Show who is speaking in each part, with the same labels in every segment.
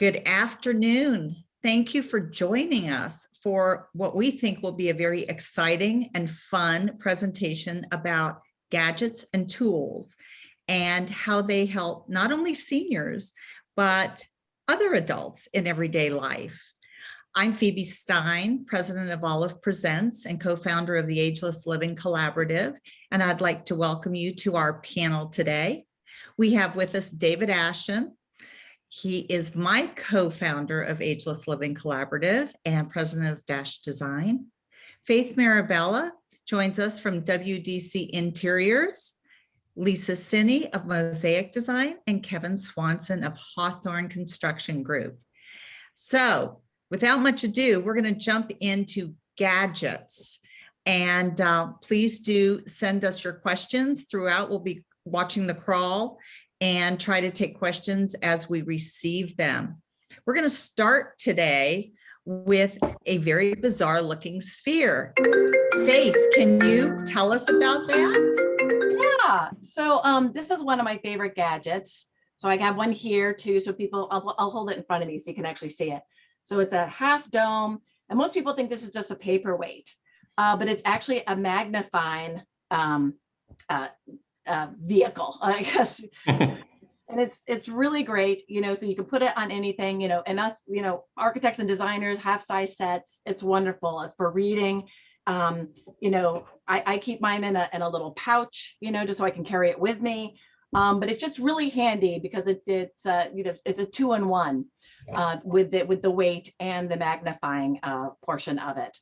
Speaker 1: Good afternoon. Thank you for joining us for what we think will be a very exciting and fun presentation about gadgets and tools and how they help not only seniors, but other adults in everyday life. I'm Phoebe Stein, president of Olive Presents and co-founder of the Ageless Living Collaborative, and I'd like to welcome you to our panel today. We have with us David Ashen. He is my co-founder of Ageless Living Collaborative and president of Dash Design. Faith Marabella joins us from WDC Interiors, Lisa Sinney of Mosaic Design, and Kevin Swanson of Hawthorne Construction Group. So without much ado, we're going to jump into gadgets. And please do send us your questions throughout. We'll be watching the crawl and try to take questions as we receive them. We're going to start today with a very bizarre looking sphere. Faith, can you tell us about that?
Speaker 2: Yeah, so this is one of my favorite gadgets. So I have one here too, so people, I'll hold it in front of me so you can actually see it. So it's a half dome, and most people think this is just a paperweight, but it's actually a magnifying vehicle, I guess. And it's really great, you know, so you can put it on anything, you know, and us, you know, architects and designers have size sets. It's wonderful. It's for reading. You know, I keep mine in a little pouch, you know, just so I can carry it with me. But it's just really handy because it's you know, it's a 2-in-1 with the weight and the magnifying portion of it.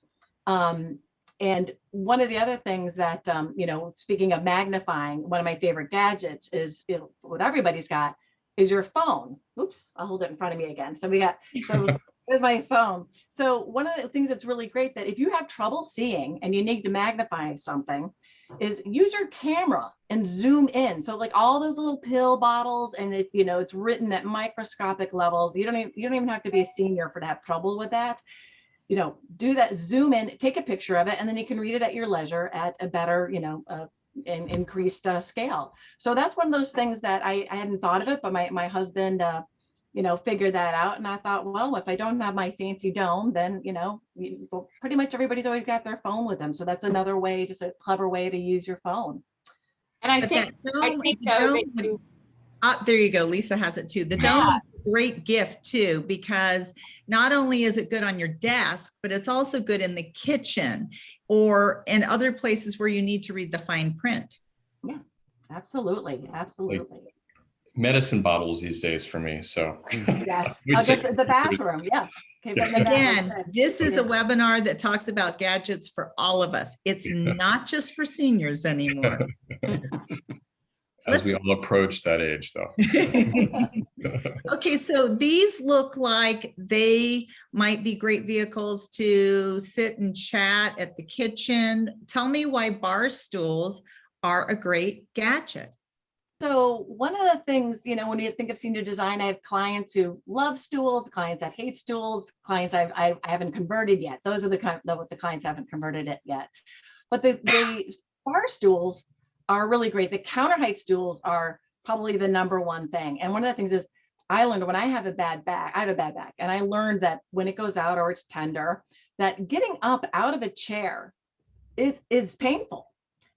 Speaker 2: And one of the other things that, you know, speaking of magnifying, one of my favorite gadgets is, you know, what everybody's got is your phone. Oops, I'll hold it in front of me again. So there's my phone. So one of the things that's really great that if you have trouble seeing and you need to magnify something is use your camera and zoom in. So like all those little pill bottles, and it's, you know, it's written at microscopic levels. You don't even have to be a senior to have trouble with that. You know, do that, zoom in, take a picture of it, and then you can read it at your leisure at a better, you know, increased scale. So that's one of those things that I hadn't thought of it, but my husband, you know, figured that out. And I thought, well, if I don't have my fancy dome, then, you know, pretty much everybody's always got their phone with them. So that's another way, just a clever way to use your phone.
Speaker 3: And I think
Speaker 1: there you go. Lisa has it too. The dome is a great gift too, because not only is it good on your desk, but it's also good in the kitchen or in other places where you need to read the fine print.
Speaker 2: Yeah, absolutely. Absolutely.
Speaker 4: Like medicine bottles these days for me. So
Speaker 2: yes, just the bathroom. Yeah. Okay,
Speaker 1: again, this is a webinar that talks about gadgets for all of us. It's not just for seniors anymore.
Speaker 4: As we all approach that age, though.
Speaker 1: Okay, so these look like they might be great vehicles to sit and chat at the kitchen. Tell me why bar stools are a great gadget.
Speaker 2: So one of the things, you know, when you think of senior design, I have clients who love stools, clients that hate stools, clients I haven't converted yet. Those are the clients haven't converted it yet. But the bar stools are really great. The counter height stools are probably the #1 thing. And one of the things is I learned when I have a bad back, and I learned that when it goes out or it's tender, that getting up out of a chair is painful.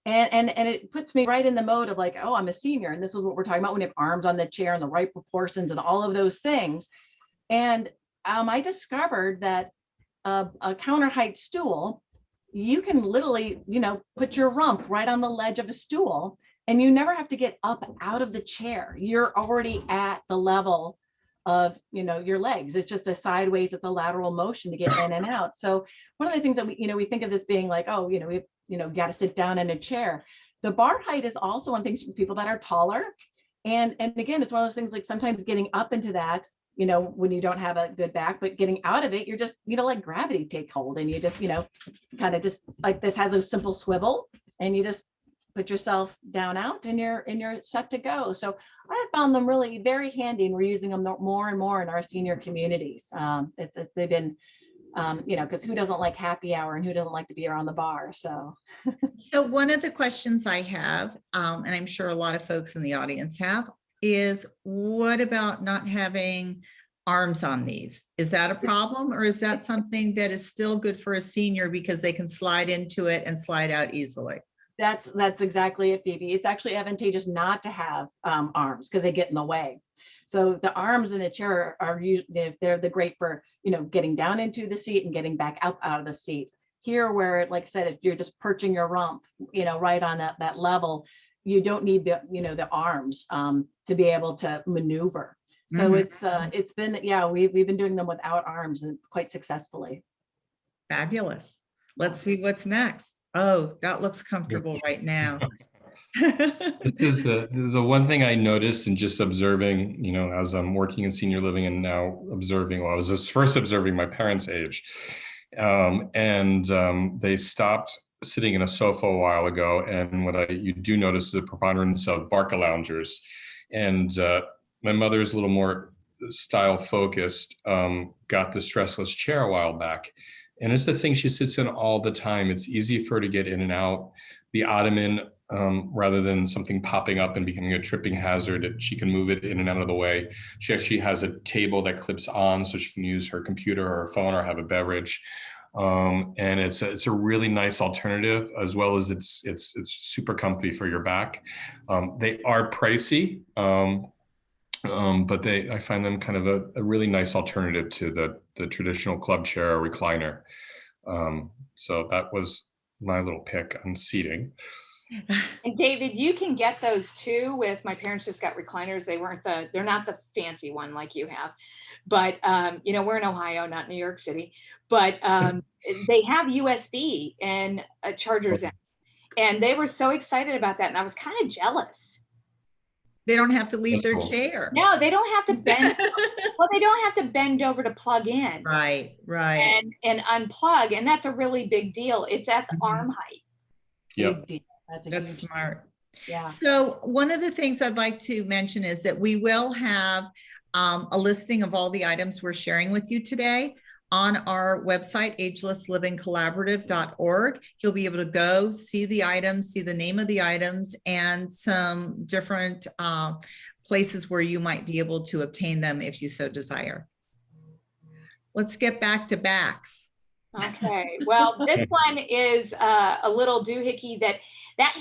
Speaker 2: And it puts me right in the mode of like, oh, I'm a senior. And this is what we're talking about when you have arms on the chair and the right proportions and all of those things. And I discovered that a counter height stool, you can literally, you know, put your rump right on the ledge of a stool and you never have to get up out of the chair. You're already at the level of, you know, your legs. It's just a sideways, it's a lateral motion to get in and out. So one of the things that we think of this being like, oh, you know, got to sit down in a chair. The bar height is also one of the things for people that are taller. And again, it's one of those things like sometimes getting up into that, you know, when you don't have a good back, but getting out of it, you're just, you know, like gravity take hold and you just, you know, kind of just like this has a simple swivel and you just put yourself down out and you're set to go. So I found them really very handy and we're using them more and more in our senior communities. They've been, you know, because who doesn't like happy hour and who doesn't like to be around the bar? So,
Speaker 1: so one of the questions I have, and I'm sure a lot of folks in the audience have, is what about not having arms on these. Is that a problem, or is that something that is still good for a senior because they can slide into it and slide out easily?
Speaker 2: That's exactly it, Phoebe. It's actually advantageous not to have arms because they get in the way. So the arms in a chair are usually, they're great for, getting down into the seat and getting back out of the seat. Here, where, like I said, if you're just perching your rump, right on that level, you don't need the arms to be able to maneuver. So it's been, we've been doing them without arms and quite successfully.
Speaker 1: Fabulous. Let's see what's next. Oh, that looks comfortable right now.
Speaker 4: This is the one thing I noticed in just observing, as I'm working in senior living and now observing, well, I was first observing my parents' age. They stopped sitting in a sofa a while ago. And what you do notice is a preponderance of Barca loungers. And my mother is a little more style focused, got the stressless chair a while back. And it's the thing she sits in all the time. It's easy for her to get in and out. The ottoman, rather than something popping up and becoming a tripping hazard, she can move it in and out of the way. She actually has a table that clips on so she can use her computer or her phone or have a beverage. And it's a really nice alternative, as well as it's super comfy for your back. They are pricey, but I find them kind of a really nice alternative to the traditional club chair or recliner. So that was my little pick on seating.
Speaker 3: And David, you can get those too. With my parents just got recliners. They're not the fancy one like you have, but we're in Ohio, not New York City, but they have USB and chargers in, and they were so excited about that. And I was kind of jealous.
Speaker 1: They don't have to leave their chair.
Speaker 3: No, they don't have to bend. Well, they don't have to bend over to plug in.
Speaker 1: Right.
Speaker 3: And unplug. And that's a really big deal. It's at the arm height.
Speaker 4: Yep.
Speaker 1: That's smart.
Speaker 2: Yeah.
Speaker 1: So one of the things I'd like to mention is that we will have a listing of all the items we're sharing with you today on our website, agelesslivingcollaborative.org. You'll be able to go see the items, see the name of the items, and some different places where you might be able to obtain them if you so desire. Let's get back to backs.
Speaker 3: Okay, well, this one is a little doohickey. That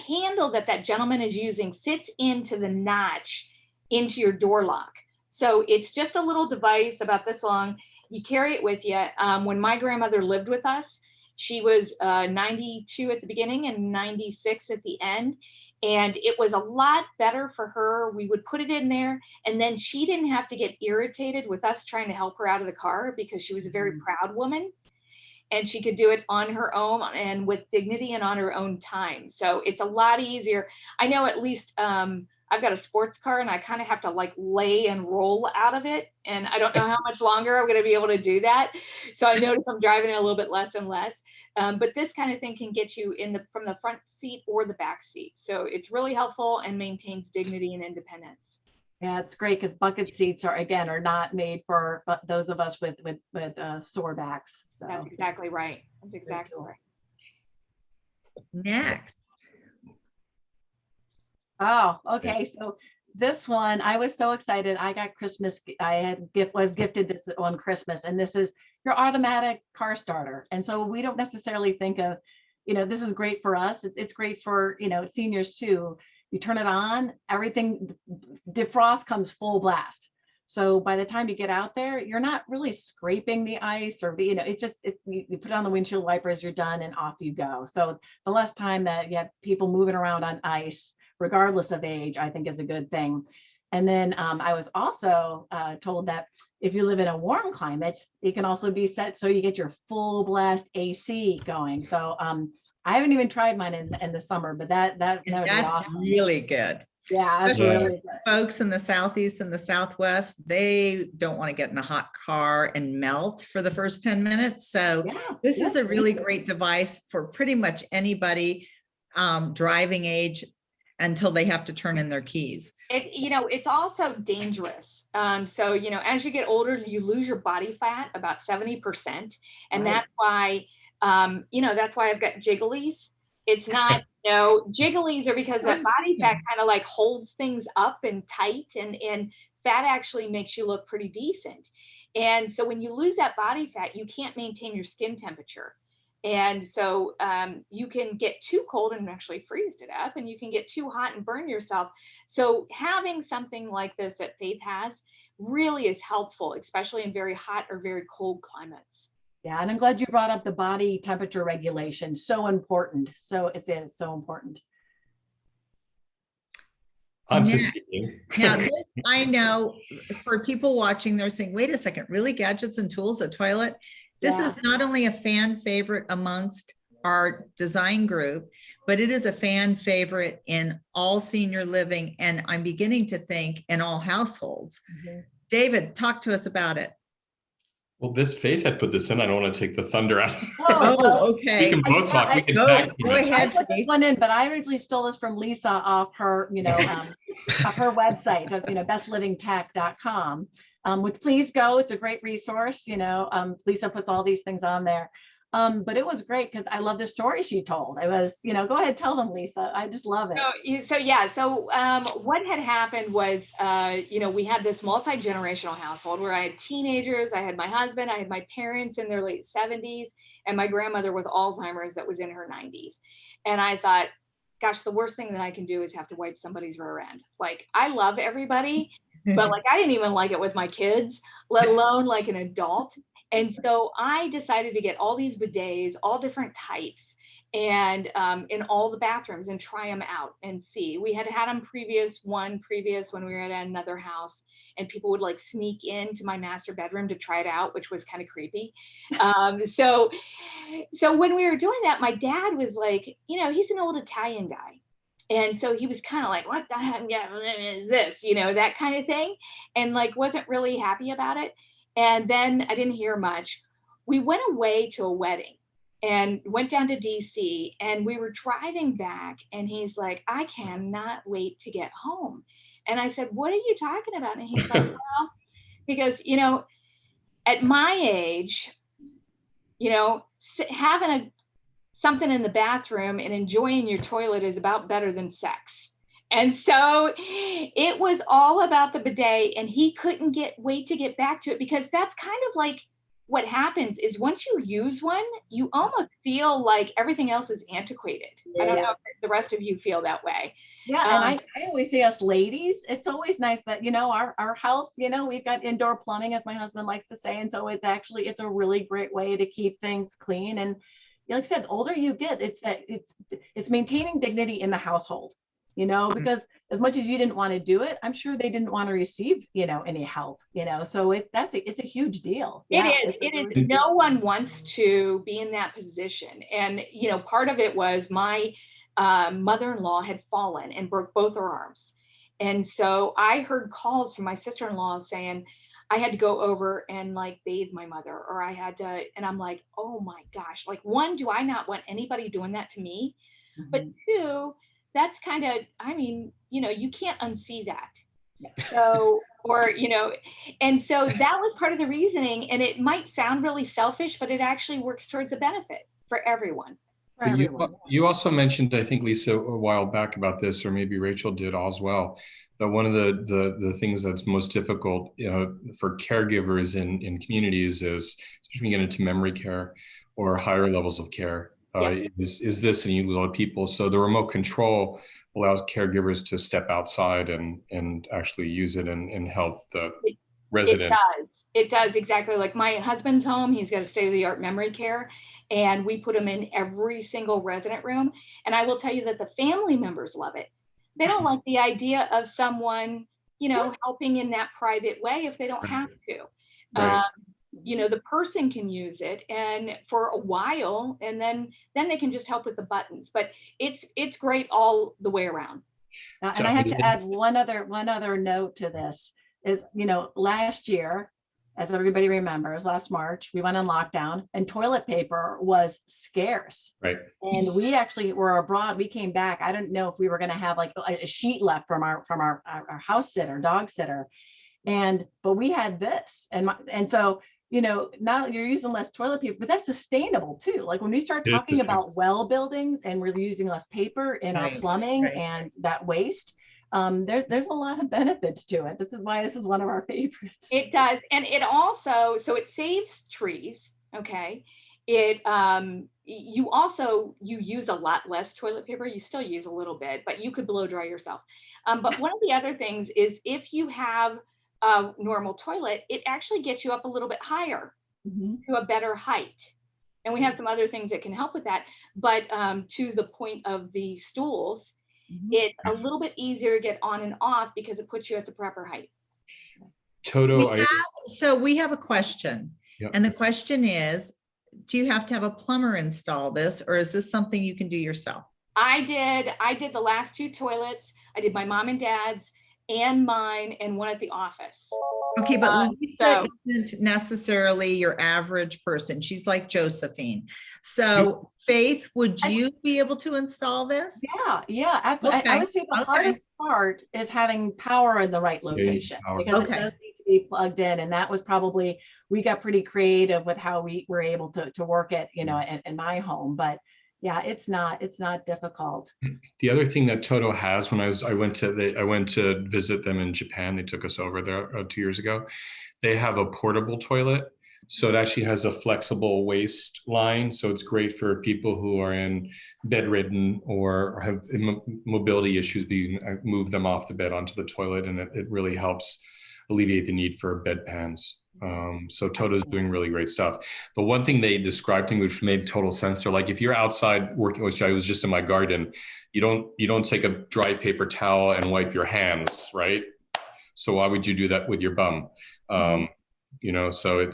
Speaker 3: handle that gentleman is using fits into the notch into your door lock. So it's just a little device about this long. You carry it with you. When my grandmother lived with us, she was 92 at the beginning and 96 at the end. And it was a lot better for her. We would put it in there, and then she didn't have to get irritated with us trying to help her out of the car, because she was a very proud woman. And she could do it on her own and with dignity and on her own time. So it's a lot easier. I know, at least I've got a sports car, and I kind of have to like lay and roll out of it. And I don't know how much longer I'm going to be able to do that. So I notice I'm driving it a little bit less and less. But this kind of thing can get you from the front seat or the back seat. So it's really helpful and maintains dignity and independence.
Speaker 2: Yeah, it's great because bucket seats are not made for those of us with sore backs. So
Speaker 3: that's exactly right. That's exactly right.
Speaker 1: Next.
Speaker 2: Oh, okay. So this one, I was so excited. I got Christmas. Was gifted this on Christmas, and this is your automatic car starter. And so we don't necessarily think of, this is great for us. It's great for, seniors too. You turn it on, everything, defrost comes full blast. So by the time you get out there, you're not really scraping the ice or, you put on the windshield wipers, you're done, and off you go. So the less time that you have people moving around on ice, regardless of age, I think is a good thing. And then I was also told that if you live in a warm climate, it can also be set so you get your full blast AC going. So I haven't even tried mine in the summer, but that would be awesome.
Speaker 1: Really good.
Speaker 2: Yeah,
Speaker 1: especially
Speaker 2: really good.
Speaker 1: Folks in the Southeast and the Southwest, they don't want to get in a hot car and melt for the first 10 minutes. So this is a really great device for pretty much anybody driving age until they have to turn in their keys.
Speaker 3: It's also dangerous. So, as you get older, you lose your body fat about 70%. And that's why, that's why I've got jigglies. It's not, jigglies are because that body fat kind of like holds things up and tight. And fat actually makes you look pretty decent. And so when you lose that body fat, you can't maintain your skin temperature. And so you can get too cold and actually freeze to death, and you can get too hot and burn yourself. So having something like this that Faith has really is helpful, especially in very hot or very cold climates.
Speaker 2: Yeah, and I'm glad you brought up the body temperature regulation. So important. So it is so important.
Speaker 4: On to
Speaker 1: Yeah.
Speaker 4: seating.
Speaker 1: Now, this, I know for people watching, they're saying, wait a second, really Gadgets and Tools, a toilet? This
Speaker 2: Yeah.
Speaker 1: is not only a fan favorite amongst our design group, but it is a fan favorite in all senior living. And I'm beginning to think in all households.
Speaker 2: Mhm.
Speaker 1: David, talk to us about it.
Speaker 4: Well, this Faith had put this in. I don't want to take the thunder out.
Speaker 1: Oh,
Speaker 4: We
Speaker 1: okay.
Speaker 4: can both talk. We can
Speaker 1: Go,
Speaker 4: tag
Speaker 1: go
Speaker 4: team it.
Speaker 2: I
Speaker 1: ahead,
Speaker 2: put this
Speaker 1: Faith.
Speaker 2: one in, but I originally stole this from Lisa off her, off her website, bestlivingtech.com, which please go. It's a great resource. Lisa puts all these things on there. But it was great because I love the story she told. I was, go ahead, tell them, Lisa. I just love it.
Speaker 3: So what had happened was, we had this multi-generational household where I had teenagers, I had my husband, I had my parents in their late 70s, and my grandmother with Alzheimer's that was in her 90s. And I thought, gosh, the worst thing that I can do is have to wipe somebody's rear end. Like, I love everybody, but like, I didn't even like it with my kids, let alone like an adult. And so I decided to get all these bidets, all different types, and in all the bathrooms, and try them out and see. We had had them previous when we were at another house, and people would like sneak into my master bedroom to try it out, which was kind of creepy. So when we were doing that, my dad was like, he's an old Italian guy. And so he was kind of like, what the heck is this? That kind of thing. And like, wasn't really happy about it. And then I didn't hear much. We went away to a wedding and went down to DC, and we were driving back, and he's like, I cannot wait to get home. And I said, what are you talking about? And he's like, well, because, at my age, having something in the bathroom and enjoying your toilet is about better than sex. And so it was all about the bidet, and he couldn't wait to get back to it, because that's kind of like what happens is once you use one, you almost feel like everything else is antiquated. I don't know if the rest of you feel that way.
Speaker 2: Yeah, and I always say, us ladies, it's always nice that, our health, we've got indoor plumbing, as my husband likes to say. And so it's a really great way to keep things clean. And like I said, older you get, it's maintaining dignity in the household. Because as much as you didn't want to do it, I'm sure they didn't want to receive, any help, so it's a huge deal.
Speaker 3: It is. No one wants to be in that position. And, part of it was my mother-in-law had fallen and broke both her arms. And so I heard calls from my sister-in-law saying, I had to go over and like bathe my mother, or I had to, and I'm like, oh my gosh, like, one, do I not want anybody doing that to me? Mm-hmm. But two, that's kind of, you can't unsee that. So, and so that was part of the reasoning, and it might sound really selfish, but it actually works towards a benefit for everyone.
Speaker 4: You also mentioned, I think, Lisa, a while back about this, or maybe Rachel did as well, that one of the things that's most difficult, for caregivers in communities is, especially when you get into memory care or higher levels of care, is this, and you lose a lot of people. So the remote control allows caregivers to step outside and actually use it and help the resident.
Speaker 3: It does, exactly. Like my husband's home, he's got a state-of-the-art memory care, and we put him in every single resident room. And I will tell you that the family members love it. They don't like the idea of someone, helping in that private way if they don't have to.
Speaker 4: Right.
Speaker 3: The person can use it and for a while, and then they can just help with the buttons. But it's great all the way around.
Speaker 2: And I have to add one other note to this is, last year, as everybody remembers, last March, we went on lockdown and toilet paper was scarce.
Speaker 4: Right.
Speaker 2: And we actually were abroad. We came back. I don't know if we were going to have like a sheet left from our house sitter, dog sitter. But we had this. And so, now you're using less toilet paper, but that's sustainable too. Like when we start talking about well buildings and we're using less paper in our plumbing and that waste, there's a lot of benefits to it. This is why this is one of our favorites.
Speaker 3: It does. And it also, so it saves trees. Okay. It, you use a lot less toilet paper. You still use a little bit, but you could blow dry yourself. But one of the other things is if you have a normal toilet, it actually gets you up a little bit higher to a better height. And we have some other things that can help with that. But to the point of the stools, it's a little bit easier to get on and off because it puts you at the proper height.
Speaker 4: Toto,
Speaker 1: So we have a question.
Speaker 4: Yep.
Speaker 1: And the question is, do you have to have a plumber install this, or is this something you can do yourself?
Speaker 3: I did the last 2 toilets. I did my mom and dad's and mine and one at the office.
Speaker 1: Okay, but Lisa
Speaker 3: so-
Speaker 1: isn't necessarily your average person. She's like Josephine. So Faith, would you be able to install this?
Speaker 2: Yeah, absolutely. I
Speaker 1: Okay,
Speaker 2: would say the
Speaker 1: okay.
Speaker 2: hardest part is having power in the right location,
Speaker 4: power.
Speaker 2: because
Speaker 1: Okay.
Speaker 2: it does need to be plugged in. And that was probably, we got pretty creative with how we were able to work it, you know, in my home. But yeah, it's not difficult.
Speaker 4: the other thing that Toto has, when I went to visit them in Japan, they took us over there 2 years ago. They have a portable toilet. So it actually has a flexible waist line. So it's great for people who are bedridden or have mobility issues, move them off the bed onto the toilet. And it really helps alleviate the need for bedpans. So Toto's doing really great stuff. But one thing they described to me, which made total sense, they're like, if you're outside working, which I was just in my garden, you don't take a dry paper towel and wipe your hands, right? So why would you do that with your bum? You know, so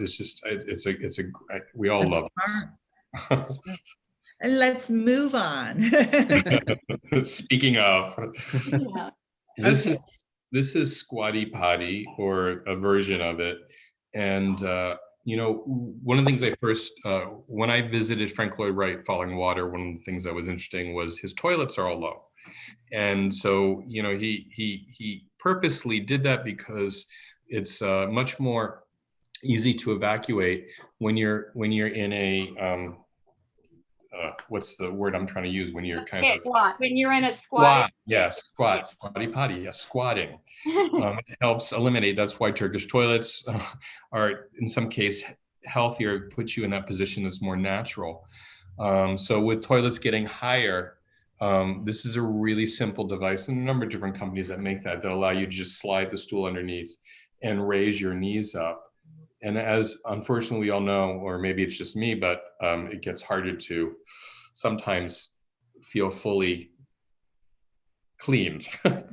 Speaker 4: we all love this.
Speaker 1: Let's move on.
Speaker 4: Speaking of,
Speaker 2: Yeah.
Speaker 4: this is Squatty Potty, or a version of it. And, you know, one of the things when I visited Frank Lloyd Wright Falling Water, one of the things that was interesting was his toilets are all low. And so, you know, he purposely did that because it's much more easy to evacuate when you're in a, what's the word I'm trying to use, when you're kind of
Speaker 2: Squat.
Speaker 3: When you're in a squat.
Speaker 4: Squatty potty, squatting. It helps eliminate. That's why Turkish toilets are in some case healthier, put you in that position that's more natural. So with toilets getting higher, this is a really simple device, and a number of different companies that make that allow you to just slide the stool underneath and raise your knees up. And as unfortunately we all know, or maybe it's just me, but it gets harder to sometimes feel fully cleaned.
Speaker 1: So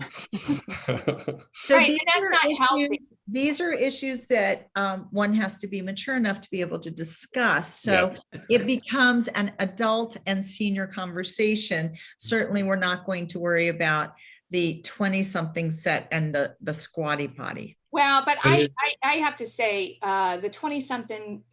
Speaker 3: Right, and that's not healthy.
Speaker 1: these are issues that one has to be mature enough to be able to discuss. So it becomes an adult and senior conversation. Certainly, we're not going to worry about the 20-something set and the squatty potty.
Speaker 3: Well, but I have to say, the 20-something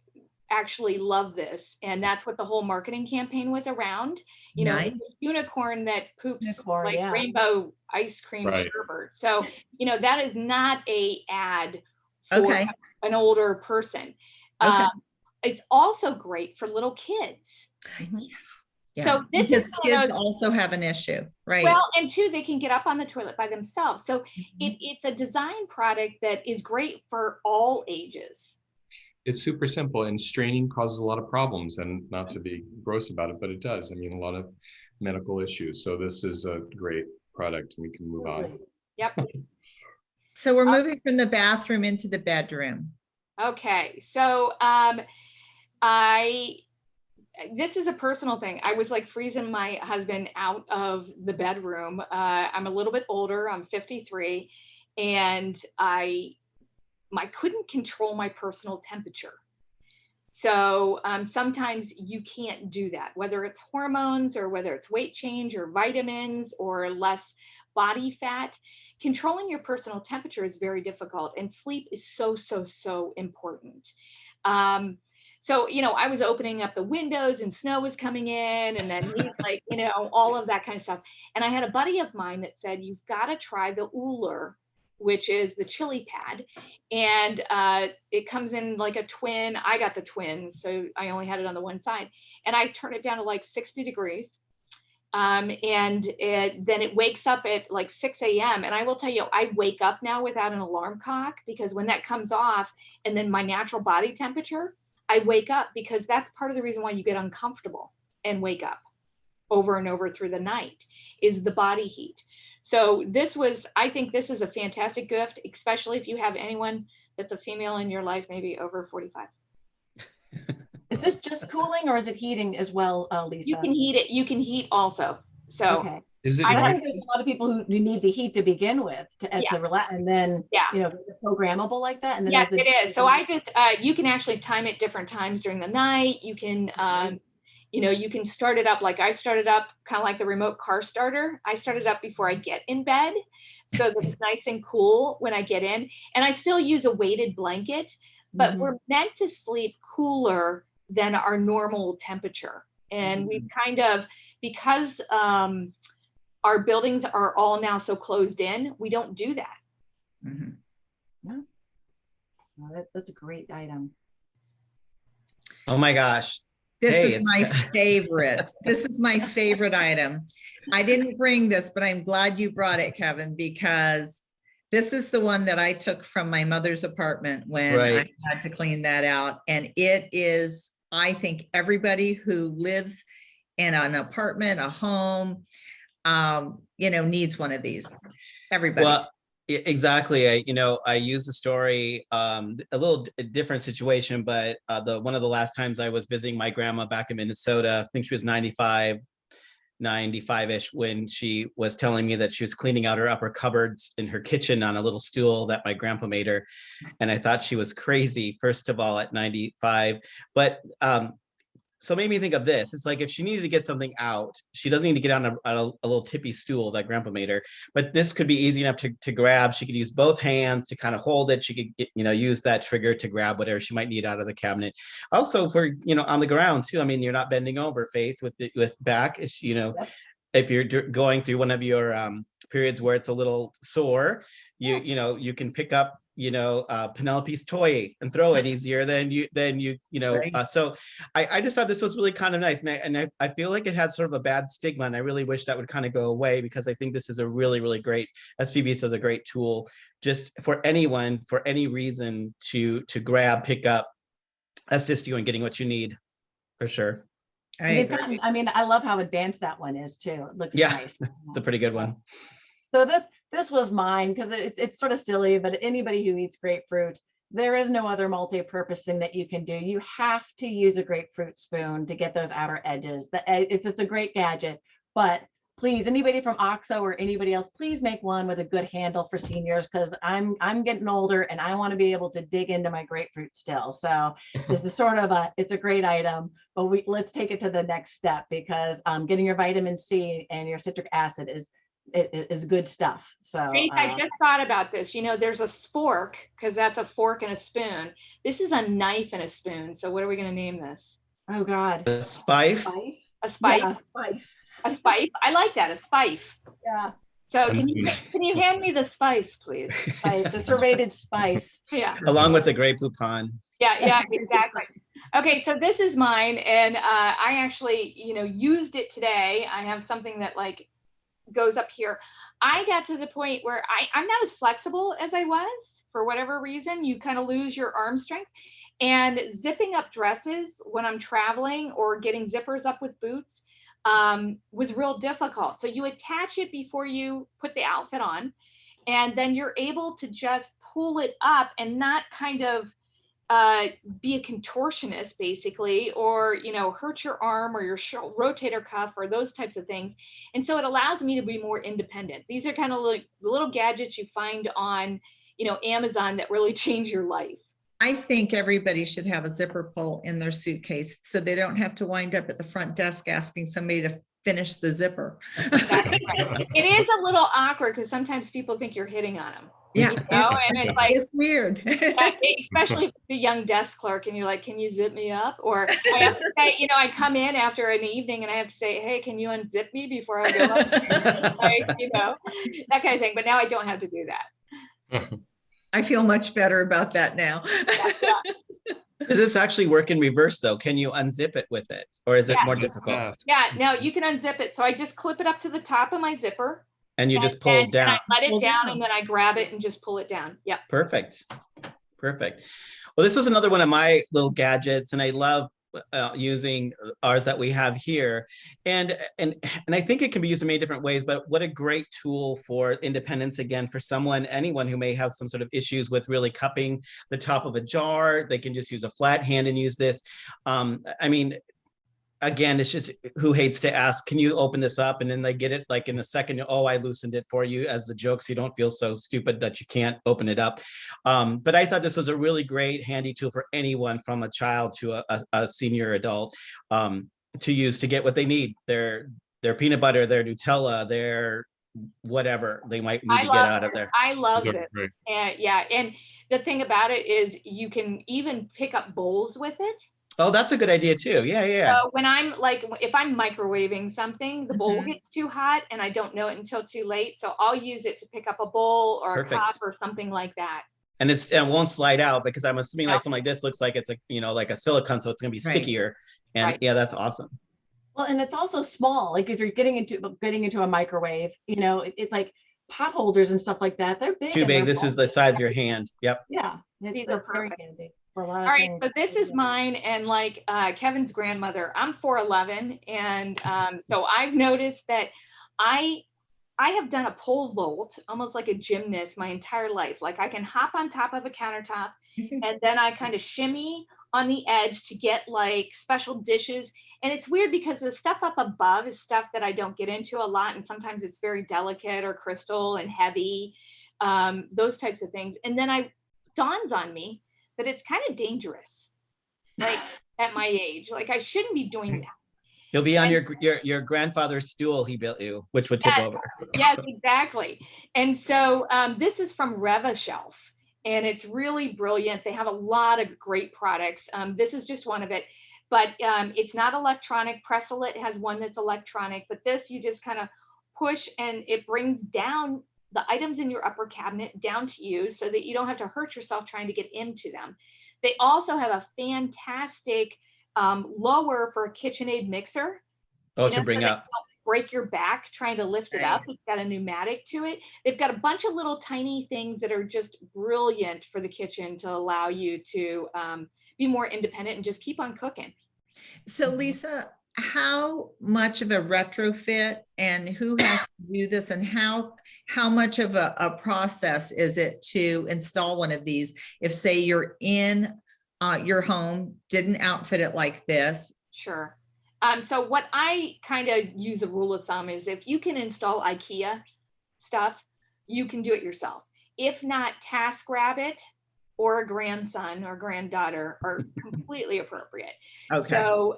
Speaker 3: actually love this, and that's what the whole marketing campaign was around. You know,
Speaker 1: Nice.
Speaker 3: the unicorn that poops
Speaker 2: Unicorn,
Speaker 3: like
Speaker 2: yeah.
Speaker 3: rainbow ice cream
Speaker 4: Right.
Speaker 3: sherbet. So, you know, that is not a ad for
Speaker 1: Okay.
Speaker 3: an older person.
Speaker 1: Okay.
Speaker 3: It's also great for little kids.
Speaker 1: Yeah,
Speaker 3: So this
Speaker 1: because
Speaker 3: is one of
Speaker 1: kids
Speaker 3: those-
Speaker 1: also have an issue, right?
Speaker 3: Well, and two, they can get up on the toilet by themselves. So it's a design product that is great for all ages.
Speaker 4: It's super simple, and straining causes a lot of problems, and not to be gross about it, but it does. I mean, a lot of medical issues. So this is a great product. We can move on.
Speaker 3: Yep.
Speaker 1: So we're moving from the bathroom into the bedroom.
Speaker 3: Okay. So this is a personal thing. I was like freezing my husband out of the bedroom. I'm a little bit older. I'm 53, and I couldn't control my personal temperature. So sometimes you can't do that, whether it's hormones or whether it's weight change or vitamins or less body fat. Controlling your personal temperature is very difficult, and sleep is so, so, so important. So, you know, I was opening up the windows and snow was coming in, and then he's like, you know, all of that kind of stuff. And I had a buddy of mine that said, you've got to try the Ooler, which is the chili pad. And it comes in like a twin. I got the twin, so I only had it on the one side. And I turned it down to like 60 degrees. Then it wakes up at like 6 a.m. And I will tell you, I wake up now without an alarm clock, because when that comes off and then my natural body temperature, I wake up, because that's part of the reason why you get uncomfortable and wake up over and over through the night, is the body heat. So I think this is a fantastic gift, especially if you have anyone that's a female in your life, maybe over 45.
Speaker 2: Is this just cooling or is it heating as well, Lisa?
Speaker 3: You can heat it. You can heat also. So
Speaker 2: Okay.
Speaker 4: Is it?
Speaker 2: I think there's a lot of people who need the heat to begin with to relax, and then programmable like that. And then
Speaker 3: yes, it is. So I just you can actually time it different times during the night. You can you can start it up like I started up, kind of like the remote car starter. I started up before I get in bed, so that it's nice and cool when I get in. And I still use a weighted blanket, but we're meant to sleep cooler than our normal temperature. And we've kind of, because our buildings are all now so closed in, we don't do that.
Speaker 2: Well, that's a great item.
Speaker 5: Oh my gosh.
Speaker 1: This is my favorite. This is my favorite item. I didn't bring this, but I'm glad you brought it, Kevin, because this is the one that I took from my mother's apartment when I had to clean that out. And it is, I think everybody who lives in an apartment, a home, needs one of these. Everybody.
Speaker 5: Well, exactly. I use the story, a little different situation, but one of the last times I was visiting my grandma back in Minnesota, I think she was 95-ish, when she was telling me that she was cleaning out her upper cupboards in her kitchen on a little stool that my grandpa made her. And I thought she was crazy, first of all, at 95. But so it made me think of this. It's like, if she needed to get something out, she doesn't need to get on a little tippy stool that grandpa made her, but this could be easy enough to grab. She could use both hands to kind of hold it. She could use that trigger to grab whatever she might need out of the cabinet. Also for, on the ground too. I mean, you're not bending over, Faith, with back, if you're going through one of your periods where it's a little sore, you can pick up Penelope's toy and throw it easier than you
Speaker 1: Right.
Speaker 5: so I just thought this was really kind of nice, and I feel like it has sort of a bad stigma, and I really wish that would kind of go away, because I think this is a really, really great, as Phoebe says, a great tool just for anyone, for any reason, to grab, pick up, assist you in getting what you need, for sure.
Speaker 2: I love how advanced that one is too. It looks nice.
Speaker 5: It's a pretty good one.
Speaker 2: So this was mine, because it's sort of silly, but anybody who eats grapefruit, there is no other multi-purpose thing that you can do. You have to use a grapefruit spoon to get those outer edges. It's a great gadget, but please, anybody from OXO or anybody else, please make one with a good handle for seniors, because I'm getting older and I want to be able to dig into my grapefruit still. So this is sort of it's a great item, but let's take it to the next step, because getting your vitamin C and your citric acid is good stuff. So
Speaker 3: Faith, I just thought about this. There's a spork, because that's a fork and a spoon. This is a knife and a spoon. So what are we going to name this?
Speaker 2: Oh God.
Speaker 5: A spife.
Speaker 3: A spife.
Speaker 2: Yeah, spife.
Speaker 3: A spife. I like that. A spife.
Speaker 2: Yeah.
Speaker 3: So can you hand me the spife, please?
Speaker 2: Spife, the serrated spife.
Speaker 3: Yeah.
Speaker 5: Along with the Grey Poupon.
Speaker 3: Yeah, exactly. Okay, so this is mine, and I actually, used it today. I have something that goes up here. I got to the point where I'm not as flexible as I was, for whatever reason. You kind of lose your arm strength, and zipping up dresses when I'm traveling, or getting zippers up with boots, was real difficult. So you attach it before you put the outfit on, and then you're able to just pull it up and not kind of be a contortionist, basically, or hurt your arm or your rotator cuff or those types of things. And so it allows me to be more independent. These are kind of like the little gadgets you find on Amazon that really change your life.
Speaker 1: I think everybody should have a zipper pull in their suitcase, so they don't have to wind up at the front desk asking somebody to finish the zipper.
Speaker 3: Right. It is a little awkward, because sometimes people think you're hitting on them.
Speaker 1: Yeah.
Speaker 3: And it's like,
Speaker 1: it's weird.
Speaker 3: Especially if you're a young desk clerk and you're like, can you zip me up? Or I have to say, I come in after an evening and I have to say, hey, can you unzip me before I go up? That kind of thing. But now I don't have to do that.
Speaker 1: I feel much better about that now.
Speaker 3: Yeah.
Speaker 5: Does this actually work in reverse though? Can you unzip it with it, or is it
Speaker 3: Yeah.
Speaker 5: more difficult?
Speaker 3: Yeah, no, you can unzip it. So I just clip it up to the top of my zipper.
Speaker 5: And you just pull
Speaker 3: and
Speaker 5: down.
Speaker 3: I let it
Speaker 1: Pull
Speaker 3: down,
Speaker 1: down.
Speaker 3: and then I grab it and just pull it down. Yep.
Speaker 5: Perfect. Perfect. Well, this was another one of my little gadgets, and I love using ours that we have here. And I think it can be used in many different ways, but what a great tool for independence again, for anyone who may have some sort of issues with really cupping the top of a jar. They can just use a flat hand and use this. I mean, again, it's just who hates to ask, can you open this up? And then they get it like in a second, oh, I loosened it for you as the joke, so you don't feel so stupid that you can't open it up. But I thought this was a really great handy tool for anyone from a child to a senior adult to use to get what they need, their peanut butter, their Nutella, their whatever they might need to get out of there.
Speaker 3: I love
Speaker 4: Yeah,
Speaker 3: it.
Speaker 4: great.
Speaker 3: And yeah, and the thing about it is you can even pick up bowls with it.
Speaker 5: Oh, that's a good idea too. Yeah, yeah.
Speaker 3: So when I'm like, if I'm microwaving something, the bowl
Speaker 1: Mhm.
Speaker 3: gets too hot and I don't know it until too late. So I'll use it to pick up a bowl or
Speaker 5: Perfect.
Speaker 3: a cup or something like that.
Speaker 5: And it won't slide out, because I'm assuming like
Speaker 3: Yeah.
Speaker 5: something like this looks like it's like a silicone, so it's gonna be
Speaker 1: Right.
Speaker 5: stickier. And
Speaker 3: Right.
Speaker 5: yeah, that's awesome.
Speaker 2: Well, and it's also small. Like if you're getting into a microwave, it's like pot holders and stuff like that. They're big.
Speaker 5: Too
Speaker 2: and
Speaker 5: big.
Speaker 2: they're
Speaker 5: This is the
Speaker 2: bulky.
Speaker 5: size of your hand. Yep.
Speaker 2: Yeah,
Speaker 3: These
Speaker 2: it's
Speaker 3: are
Speaker 2: very
Speaker 3: perfect.
Speaker 2: handy for a lot of
Speaker 3: All right,
Speaker 2: things.
Speaker 3: so this is mine, and like Kevin's grandmother, I'm 4'11", and so I've noticed that I have done a pole vault, almost like a gymnast, my entire life. Like I can hop on top of a countertop, and then I kind of shimmy on the edge to get like special dishes. And it's weird because the stuff up above is stuff that I don't get into a lot, and sometimes it's very delicate or crystal and heavy, those types of things. And then dawns on me that it's kind of dangerous, like at my age, like I shouldn't be doing that.
Speaker 5: You'll be on your grandfather's stool he built you, which would tip
Speaker 3: Yes.
Speaker 5: over.
Speaker 3: Yes, exactly. And so this is from Revashelf, and it's really brilliant. They have a lot of great products. This is just one of it, but it's not electronic. Preselit has one that's electronic, but this you just kind of push and it brings down the items in your upper cabinet down to you so that you don't have to hurt yourself trying to get into them. They also have a fantastic lower for a KitchenAid mixer.
Speaker 5: Oh,
Speaker 3: You
Speaker 5: to
Speaker 3: know,
Speaker 5: bring
Speaker 3: so that
Speaker 5: up.
Speaker 3: you don't break your back trying to lift it up.
Speaker 1: Right.
Speaker 3: It's got a pneumatic to it. They've got a bunch of little tiny things that are just brilliant for the kitchen to allow you to be more independent and just keep on cooking.
Speaker 1: So Lisa, how much of a retrofit and who has to do this, and how much of a process is it to install one of these? If say you're in your home, didn't outfit it like this.
Speaker 3: Sure. So what I kind of use a rule of thumb is if you can install IKEA stuff, you can do it yourself. If not, TaskRabbit or a grandson or granddaughter are completely appropriate.
Speaker 1: Okay.
Speaker 3: So,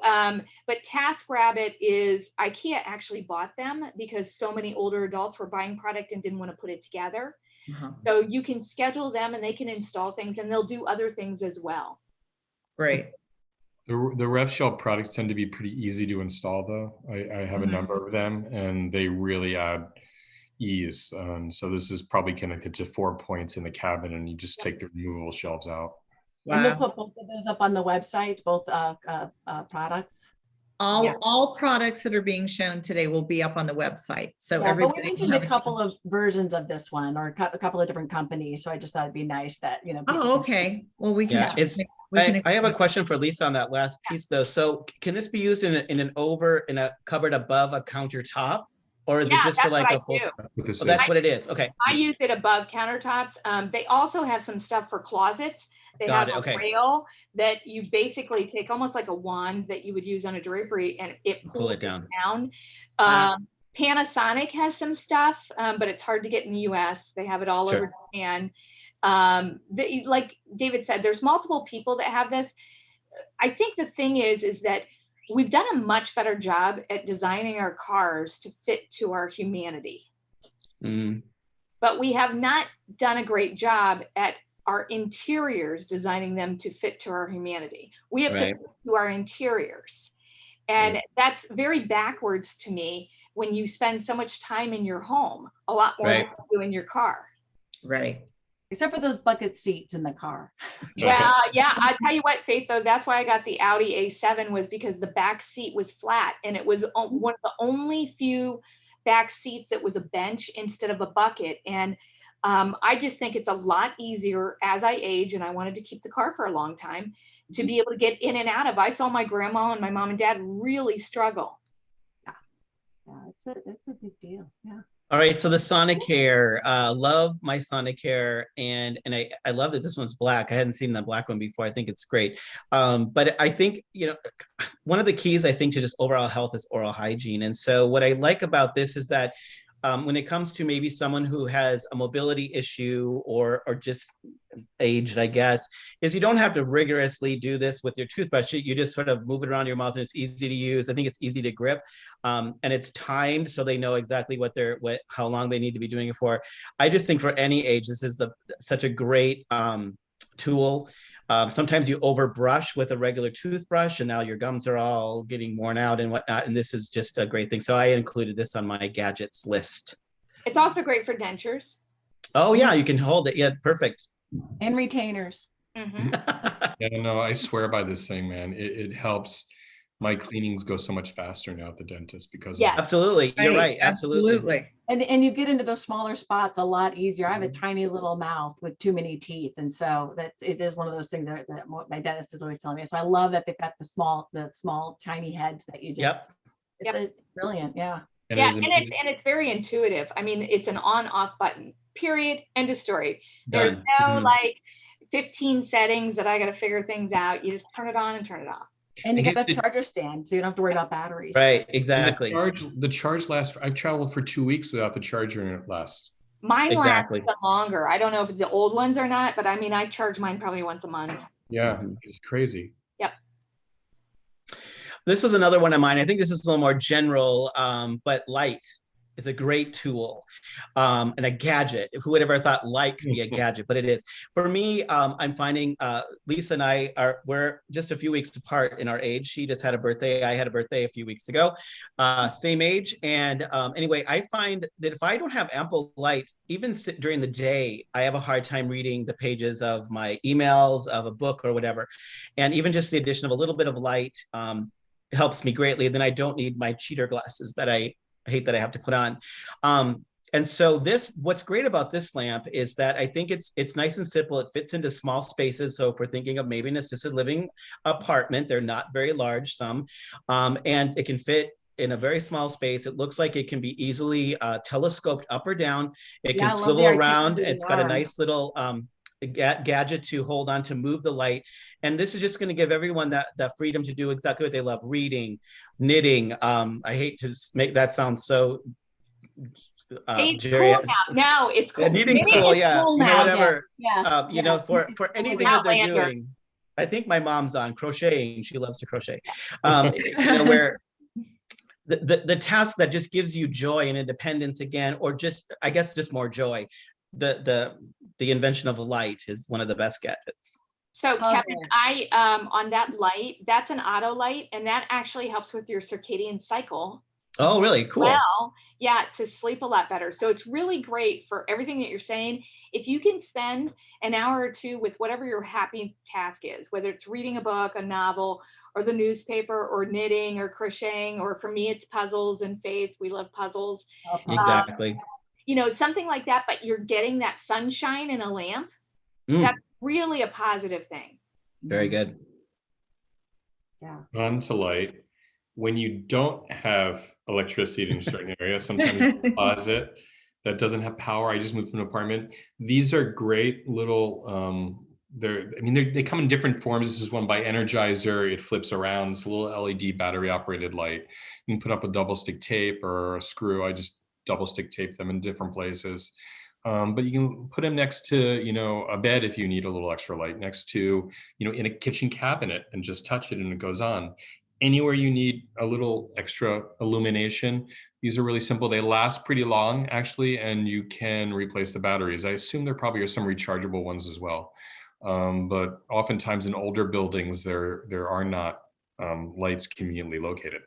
Speaker 3: but TaskRabbit is, IKEA actually bought them because so many older adults were buying product and didn't want to put it together.
Speaker 1: Uh-huh.
Speaker 3: So you can schedule them and they can install things, and they'll do other things as well.
Speaker 1: Great.
Speaker 4: The Revshell products tend to be pretty easy to install, though. I have a number of them, and they really add ease. So this is probably connected to 4 points in the cabinet, and you just take the removable shelves out.
Speaker 2: And we'll
Speaker 1: Wow.
Speaker 2: put both of those up on the website, both products.
Speaker 1: All products that are being shown today will be up on the website. So
Speaker 2: Yeah, but
Speaker 1: everybody
Speaker 2: we
Speaker 1: will
Speaker 2: mentioned
Speaker 1: have
Speaker 2: a couple of versions of this one, or a couple of different companies. So I just thought it'd be nice that, people
Speaker 1: Oh,
Speaker 2: can-
Speaker 1: okay. Well, we can.
Speaker 5: Yeah, I have a question for Lisa on that last piece though. So can this be used in a cupboard above a countertop, or is it just for like a full?
Speaker 4: With this
Speaker 5: Oh, that's what it is. Okay.
Speaker 3: I use it above countertops. They also have some stuff for closets. They
Speaker 5: Got
Speaker 3: have
Speaker 5: it, okay.
Speaker 3: a rail that you basically take, almost like a wand that you would use on a drapery, and it
Speaker 5: Pull it down.
Speaker 3: Panasonic has some stuff, but it's hard to get in the US. They have it all
Speaker 5: Sure.
Speaker 3: over Japan. Like David said, there's multiple people that have this. I think the thing is that we've done a much better job at designing our cars to fit to our humanity. But we have not done a great job at our interiors, designing them to fit to our humanity. We have to fit to our interiors. And that's very backwards to me when you spend so much time in your home, a lot more than you do in your car.
Speaker 1: Right.
Speaker 2: Except for those bucket seats in the car.
Speaker 3: Well, yeah, I tell you what, Faith, though, that's why I got the Audi A7 was because the back seat was flat and it was one of the only few back seats that was a bench instead of a bucket. And I just think it's a lot easier as I age, and I wanted to keep the car for a long time to be able to get in and out of. I saw my grandma and my mom and dad really struggle.
Speaker 2: Yeah, it's a big deal. Yeah.
Speaker 5: All right, so the Sonicare, love my Sonicare, and I love that this one's black. I hadn't seen the black one before. I think it's great. But I think, you know, one of the keys I think to just overall health is oral hygiene. And so what I like about this is that when it comes to maybe someone who has a mobility issue or just aged, I guess, is you don't have to rigorously do this with your toothbrush. You just sort of move it around your mouth and it's easy to use. I think it's easy to grip, and it's timed so they know exactly how long they need to be doing it for. I just think for any age, this is such a great tool. Sometimes you overbrush with a regular toothbrush and now your gums are all getting worn out and whatnot. And this is just a great thing. So I included this on my gadgets list.
Speaker 3: It's also great for dentures.
Speaker 5: Oh yeah, you can hold it. Yeah, perfect.
Speaker 2: And retainers.
Speaker 3: Mhm.
Speaker 4: Yeah, no, I swear by this thing, man. It helps. My cleanings go so much faster now at the dentist because
Speaker 3: Yeah.
Speaker 4: of
Speaker 5: Absolutely. You're right. Absolutely.
Speaker 2: And you get into those smaller spots a lot easier. I have a tiny little mouth with too many teeth. And so it is one of those things that my dentist is always telling me. So I love that they've got the small, tiny heads that you just, it's brilliant. Yeah.
Speaker 4: and
Speaker 3: Yeah,
Speaker 4: it is
Speaker 3: and it's very intuitive. I mean, it's an on-off button, period, end of story. There's
Speaker 5: Done.
Speaker 3: no
Speaker 5: Mhm.
Speaker 3: like 15 settings that I got to figure things out. You just turn it on and turn it off.
Speaker 2: And you
Speaker 4: And
Speaker 2: get a
Speaker 4: it-
Speaker 2: charger stand, so you don't have to worry about batteries.
Speaker 5: Right.
Speaker 4: and
Speaker 5: Exactly.
Speaker 4: the charge lasts. I've traveled for 2 weeks without the charger and it lasts.
Speaker 3: Mine
Speaker 5: Exactly.
Speaker 3: lasts longer. I don't know if it's the old ones or not, but I mean, I charge mine probably once a month.
Speaker 4: Yeah,
Speaker 5: Mhm.
Speaker 4: it's crazy.
Speaker 5: This was another one of mine. I think this is a little more general, but light is a great tool and a gadget. Who would ever thought light could be a gadget, but it is. For me, I'm finding Lisa and we're just a few weeks apart in our age. She just had a birthday. I had a birthday a few weeks ago, same age. And anyway, I find that if I don't have ample light, even during the day, I have a hard time reading the pages of my emails, of a book or whatever. And even just the addition of a little bit of light helps me greatly. Then I don't need my cheater glasses that I hate that I have to put on. And so what's great about this lamp is that I think it's nice and simple. It fits into small spaces. So if we're thinking of maybe an assisted living apartment, they're not very large, some, and it can fit in a very small space. It looks like it can be easily telescoped up or down. It
Speaker 2: Yeah,
Speaker 5: can
Speaker 2: I love the
Speaker 5: swivel around.
Speaker 2: articulated
Speaker 5: It's got a
Speaker 2: arms.
Speaker 5: nice little gadget to hold on to move the light. And this is just going to give everyone that freedom to do exactly what they love: reading, knitting. I hate to make that sound so
Speaker 3: It's
Speaker 5: Jerry.
Speaker 3: cool now. No, it's cool.
Speaker 5: Knitting
Speaker 3: Knitting
Speaker 5: school,
Speaker 3: is
Speaker 5: yeah,
Speaker 3: cool
Speaker 5: you know,
Speaker 3: now.
Speaker 5: whatever.
Speaker 2: Yeah.
Speaker 5: You know, for anything that they're
Speaker 3: Outlander.
Speaker 5: doing. I think my mom's on crocheting. She loves to crochet. You know, where the task that just gives you joy and independence again, or just, I guess, just more joy. The invention of light is one of the best gadgets.
Speaker 3: So
Speaker 2: Oh,
Speaker 3: Kevin,
Speaker 2: yeah.
Speaker 3: I on that light, that's an auto light, and that actually helps with your circadian cycle.
Speaker 5: Oh, really? Cool.
Speaker 3: Well, yeah, to sleep a lot better. So it's really great for everything that you're saying. If you can spend an hour or two with whatever your happy task is, whether it's reading a book, a novel, or the newspaper, or knitting, or crocheting, or for me, it's puzzles and Faith. We love puzzles.
Speaker 5: Exactly.
Speaker 3: You know, something like that, but you're getting that sunshine in a lamp.
Speaker 5: Mm,
Speaker 3: That's really a positive thing.
Speaker 5: very good.
Speaker 2: Yeah.
Speaker 4: On to light. When you don't have electricity in a certain area, sometimes in a closet that doesn't have power. I just moved from an apartment. These are great little. They come in different forms. This is one by Energizer. It flips around. It's a little LED battery operated light. You can put up a double stick tape or a screw. I just double stick tape them in different places. But you can put them next to, you know, a bed if you need a little extra light, next to, you know, in a kitchen cabinet, and just touch it and it goes on. Anywhere you need a little extra illumination, these are really simple. They last pretty long, actually, and you can replace the batteries. I assume there probably are some rechargeable ones as well. But oftentimes in older buildings, there are not lights conveniently located.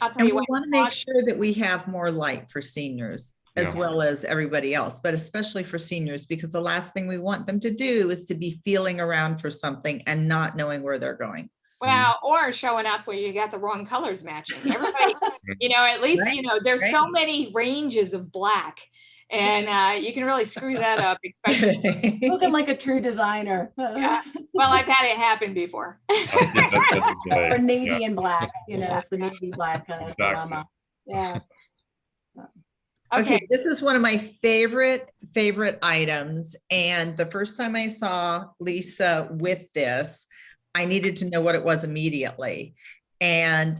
Speaker 3: I'll tell
Speaker 1: And
Speaker 3: you
Speaker 1: we
Speaker 3: what.
Speaker 1: want to make sure that we have more light for seniors. as
Speaker 4: Yeah.
Speaker 1: well as everybody else, but especially for seniors, because the last thing we want them to do is to be feeling around for something and not knowing where they're going.
Speaker 3: Well, or showing up where you got the wrong colors matching. Everybody, at least,
Speaker 1: Right,
Speaker 3: there's so
Speaker 1: right.
Speaker 3: many ranges of black, and you can really screw that up, especially.
Speaker 2: Looking like a true designer.
Speaker 3: Yeah. Well, I've had it happen before.
Speaker 4: That is right.
Speaker 2: Or navy
Speaker 4: Yeah,
Speaker 2: and black, it's the navy black
Speaker 4: Exactly.
Speaker 2: drama. Yeah.
Speaker 1: Okay,
Speaker 3: Okay.
Speaker 1: this is one of my favorite items. And the first time I saw Lisa with this, I needed to know what it was immediately and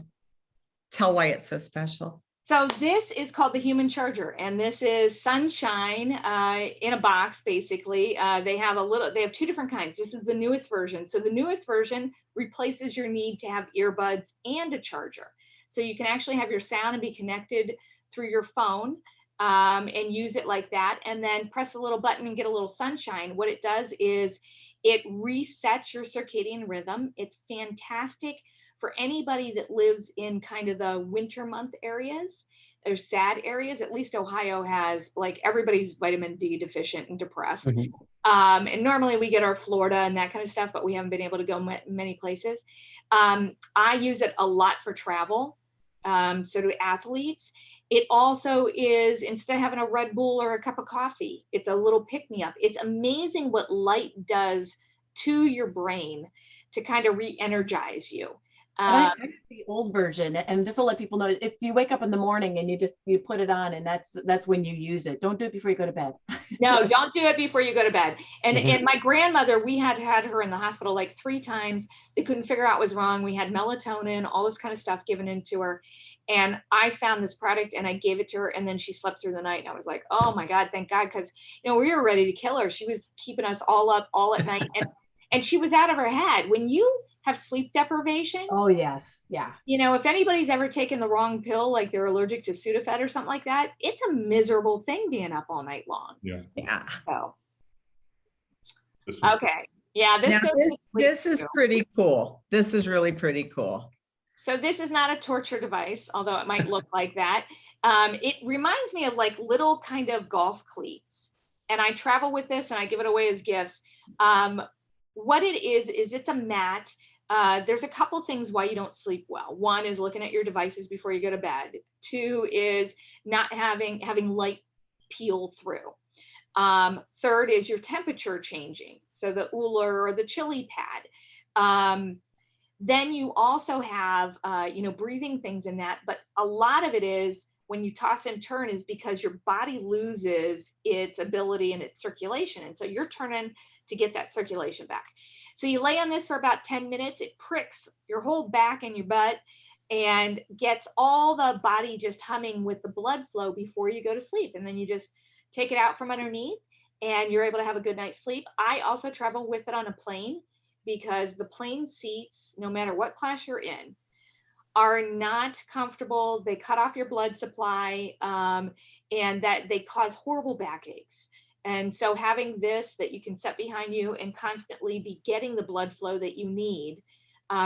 Speaker 1: tell why it's so special.
Speaker 3: So this is called the Human Charger, and this is Sunshine in a box, basically. They have two different kinds. This is the newest version. So the newest version replaces your need to have earbuds and a charger. So you can actually have your sound and be connected through your phone and use it like that, and then press a little button and get a little sunshine. What it does is it resets your circadian rhythm. It's fantastic for anybody that lives in kind of the winter month areas. There's sad areas. At least Ohio has, like, everybody's vitamin D deficient and depressed.
Speaker 5: Mhm.
Speaker 3: And normally we get our Florida and that kind of stuff, but we haven't been able to go many places. I use it a lot for travel. So do athletes. It also is, instead of having a Red Bull or a cup of coffee, it's a little pick-me-up. It's amazing what light does to your brain to kind of re-energize you.
Speaker 2: And I have the old version, and just to let people know, if you wake up in the morning and you put it on, and that's when you use it. Don't do it before you go to bed.
Speaker 3: No, don't do it before you go to bed. And
Speaker 5: Mhm.
Speaker 3: and my grandmother, we had her in the hospital like 3 times. They couldn't figure out what was wrong. We had melatonin, all this kind of stuff given into her. And I found this product and I gave it to her, and then she slept through the night. And I was like, oh my God, thank God. Because we were ready to kill her. She was keeping us all up all at night. And she was out of her head. When you have sleep deprivation,
Speaker 2: Oh yes, yeah.
Speaker 3: if anybody's ever taken the wrong pill, like they're allergic to Sudafed or something like that, it's a miserable thing being up all night long.
Speaker 1: Yeah.
Speaker 3: So,
Speaker 4: This was-
Speaker 3: okay. Yeah,
Speaker 1: Now,
Speaker 3: goes to sleep
Speaker 1: this is
Speaker 3: too.
Speaker 1: pretty cool. This is really pretty cool.
Speaker 3: So this is not a torture device, although it might look like that. It reminds me of like little kind of golf cleats. And I travel with this and I give it away as gifts. What it is it's a mat. There's a couple things why you don't sleep well. One is looking at your devices before you go to bed. 2 is not having light peel through. 3rd is your temperature changing. So the Ooler or the chili pad. Then you also have, breathing things in that, but a lot of it is when you toss and turn is because your body loses its ability and its circulation. And so you're turning to get that circulation back. So you lay on this for about 10 minutes, it pricks your whole back and your butt and gets all the body just humming with the blood flow before you go to sleep. And then you just take it out from underneath and you're able to have a good night's sleep. I also travel with it on a plane because the plane seats, no matter what class you're in, are not comfortable. They cut off your blood supply and that they cause horrible backaches. And so having this that you can set behind you and constantly be getting the blood flow that you need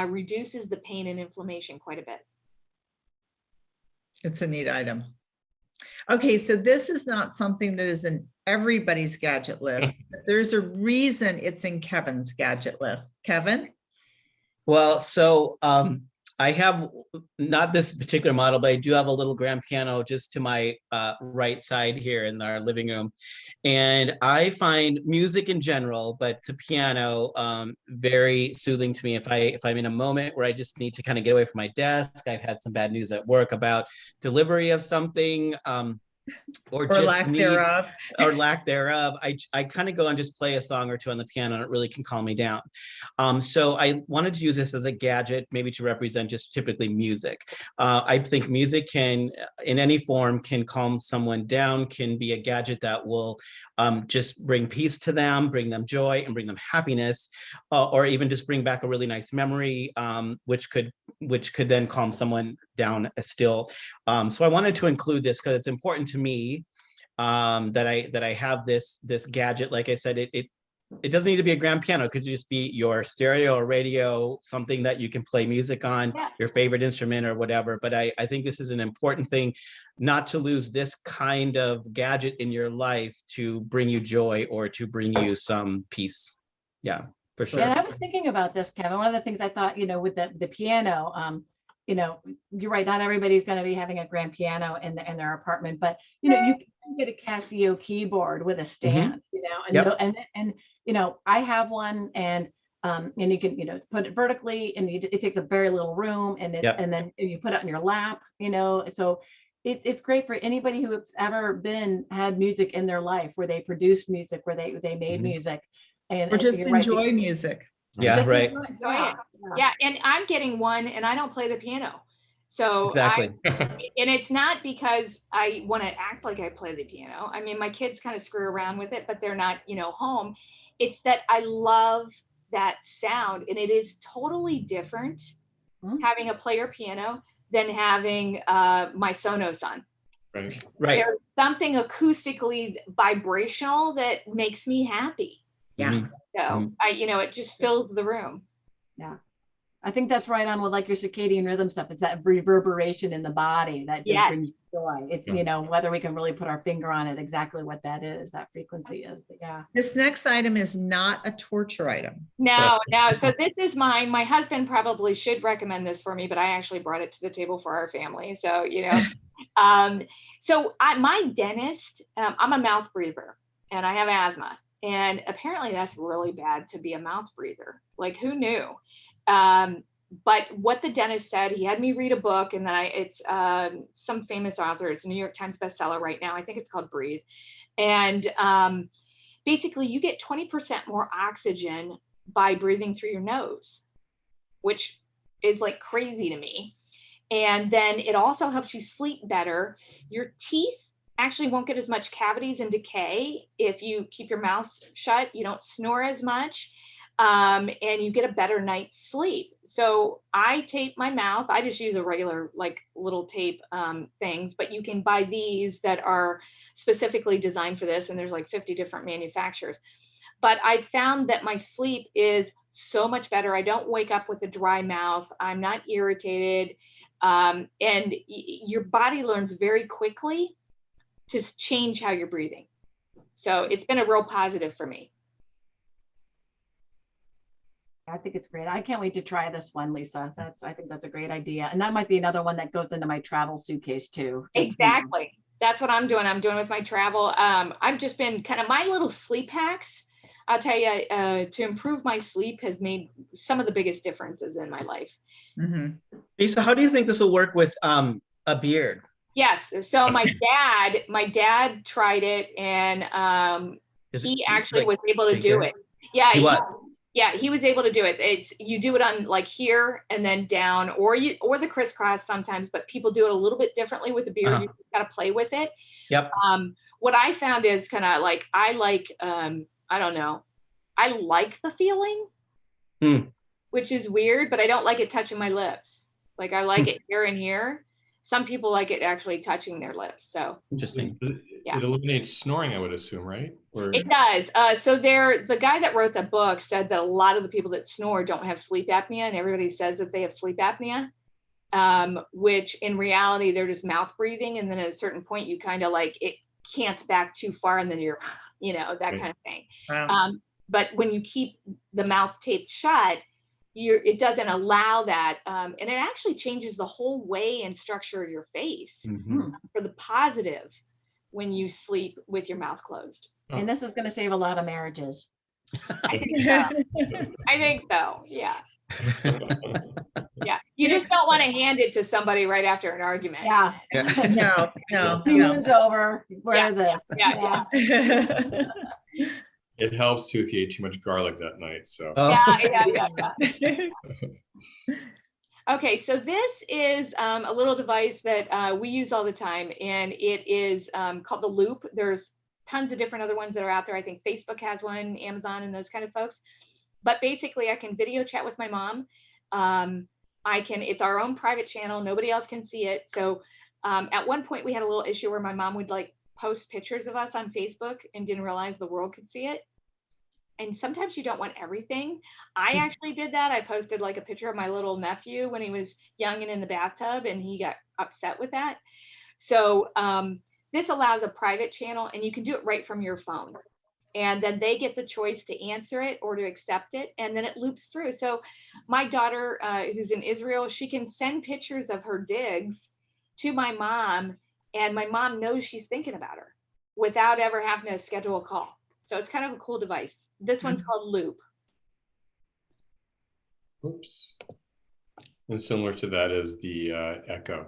Speaker 3: reduces the pain and inflammation quite a bit.
Speaker 1: It's a neat item. Okay, so this is not something that is in everybody's gadget list, but there's a reason it's in Kevin's gadget list. Kevin?
Speaker 5: Well, so I have not this particular model, but I do have a little grand piano just to my right side here in our living room. And I find music in general, but to piano, very soothing to me. If I'm in a moment where I just need to kind of get away from my desk, I've had some bad news at work about delivery of something, or just
Speaker 1: lack
Speaker 5: need,
Speaker 1: thereof.
Speaker 5: or lack thereof, I kind of go and just play a song or two on the piano, and it really can calm me down. So I wanted to use this as a gadget, maybe to represent just typically music. I think music can, in any form, can calm someone down, can be a gadget that will just bring peace to them, bring them joy, and bring them happiness, or even just bring back a really nice memory, which could then calm someone down still. So I wanted to include this because it's important to me that I have this gadget. Like I said, it it doesn't need to be a grand piano. It could just be your stereo or radio, something that you can play music on,
Speaker 3: Yeah.
Speaker 5: your favorite instrument or whatever. But I think this is an important thing, not to lose this kind of gadget in your life to bring you joy or to bring you some peace. Yeah, for sure.
Speaker 2: And I was thinking about this, Kevin. One of the things I thought, with the piano, you're right. Not everybody's going to be having a grand piano in their apartment, but you can get a Casio keyboard with a stand, and
Speaker 5: Yep.
Speaker 2: and I have one, and you can put it vertically, and it takes a very little room, and
Speaker 5: Yep.
Speaker 2: and then you put it on your lap, so it's great for anybody who has ever had music in their life, where they produced music, where they made
Speaker 5: Mhm.
Speaker 2: music, and
Speaker 1: Or just
Speaker 2: you're right,
Speaker 1: enjoy music.
Speaker 5: Yeah,
Speaker 2: just
Speaker 5: right.
Speaker 2: enjoy it.
Speaker 3: Oh, yeah. Yeah, and I'm getting one, and I don't play the piano. So
Speaker 5: Exactly.
Speaker 3: and it's not because I want to act like I play the piano. I mean, my kids kind of screw around with it, but they're not, home. It's that I love that sound, and it is totally different
Speaker 2: Mhm.
Speaker 3: having a player piano than having my Sonos on.
Speaker 4: Right.
Speaker 5: Right.
Speaker 3: There's something acoustically vibrational that makes me happy.
Speaker 1: Yeah.
Speaker 5: Mhm.
Speaker 3: So
Speaker 5: Mhm.
Speaker 3: it just fills the room.
Speaker 2: I think that's right on with like your circadian rhythm stuff. It's that reverberation in the body that just
Speaker 3: Yes.
Speaker 2: brings joy. It's, whether we can really put our finger on it, exactly what that is, that frequency is. But yeah.
Speaker 1: This next item is not a torture item.
Speaker 3: No. So this is mine. My husband probably should recommend this for me, but I actually brought it to the table for our family. So, my dentist, I'm a mouth breather and I have asthma. And apparently that's really bad to be a mouth breather. Like, who knew? But what the dentist said, he had me read a book, and then it's some famous author. It's a New York Times bestseller right now. I think it's called Breathe. And basically, you get 20% more oxygen by breathing through your nose, which is like crazy to me. And then it also helps you sleep better. Your teeth actually won't get as much cavities and decay if you keep your mouth shut. You don't snore as much. And you get a better night's sleep. So I tape my mouth. I just use a regular, like, little tape things, but you can buy these that are specifically designed for this. And there's like 50 different manufacturers. But I found that my sleep is so much better. I don't wake up with a dry mouth. I'm not irritated. And your body learns very quickly to change how you're breathing. So it's been a real positive for me.
Speaker 2: I think it's great. I can't wait to try this one, Lisa. I think that's a great idea. And that might be another one that goes into my travel suitcase too.
Speaker 3: Exactly. That's what I'm doing. I'm doing with my travel. I've just been kind of my little sleep hacks. I'll tell you, to improve my sleep has made some of the biggest differences in my life.
Speaker 1: Mhm.
Speaker 5: Lisa, how do you think this will work with a beard?
Speaker 3: Yes. So my dad tried it, and he actually was able to do it. Yeah.
Speaker 5: He was.
Speaker 3: Yeah, he was able to do it. You do it on like here and then down, or the crisscross sometimes, but people do it a little bit differently with a beard.
Speaker 5: Uh-huh.
Speaker 3: You just got to play with it.
Speaker 5: Yep.
Speaker 3: What I found is kind of like, I like, I don't know, I like the feeling, which is weird, but I don't like it touching my lips. Like, I like it here and here. Some people like it actually touching their lips. So
Speaker 5: Interesting.
Speaker 3: Yeah.
Speaker 4: It eliminates snoring, I would assume, right? Or
Speaker 3: it does. So the guy that wrote the book said that a lot of the people that snore don't have sleep apnea, and everybody says that they have sleep apnea, which in reality, they're just mouth breathing. And then at a certain point, you kind of like, it can't back too far, and then you're, that
Speaker 4: Right.
Speaker 3: kind of thing.
Speaker 1: Wow.
Speaker 3: But when you keep the mouth taped shut, it doesn't allow that. And it actually changes the whole way and structure of your face
Speaker 5: Mhm.
Speaker 3: for the positive when you sleep with your mouth closed.
Speaker 2: And this is going to save a lot of marriages.
Speaker 3: I think so. Yeah. Yeah. You just don't want to hand it to somebody right after an argument.
Speaker 2: Yeah.
Speaker 1: No.
Speaker 2: Humans over. Wear this.
Speaker 3: Yeah.
Speaker 4: it helps too if you ate too much garlic that night. So
Speaker 5: Oh.
Speaker 3: Yeah. Okay, so this is a little device that we use all the time, and it is called the Loop. There's tons of different other ones that are out there. I think Facebook has one, Amazon, and those kind of folks. But basically, I can video chat with my mom. It's our own private channel. Nobody else can see it. So at one point, we had a little issue where my mom would like post pictures of us on Facebook and didn't realize the world could see it. and sometimes you don't want everything. I actually did that. I posted like a picture of my little nephew when he was young and in the bathtub, and he got upset with that. So this allows a private channel, and you can do it right from your phone. And then they get the choice to answer it or to accept it, and then it loops through. So my daughter, who's in Israel, she can send pictures of her digs to my mom, and my mom knows she's thinking about her without ever having to schedule a call. So it's kind of a cool device. This one's called Loop.
Speaker 4: Oops. And similar to that is the Echo,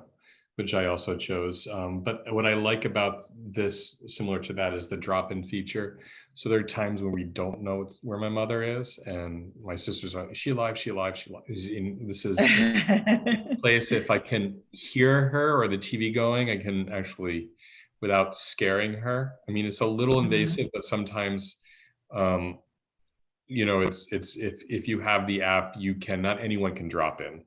Speaker 4: which I also chose. But what I like about this, similar to that, is the drop-in feature. So there are times when we don't know where my mother is, and my sister's like, "Is she alive? She alive? She alive?" And this is a place, if I can hear her or the TV going, I can actually, without scaring her. I mean, it's a little invasive, but sometimes, you know, it's if you have the app, you can, not anyone can drop in.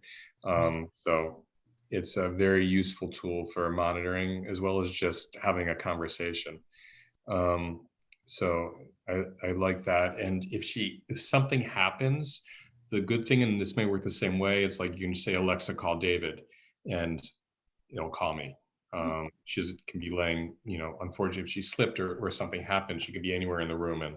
Speaker 4: So it's a very useful tool for monitoring as well as just having a conversation. So I like that. And if something happens, the good thing, and this may work the same way, it's like you can say, Alexa, call David, and it'll call me. She can be laying, you know, unfortunately, if she slipped or something happened, she could be anywhere in the room and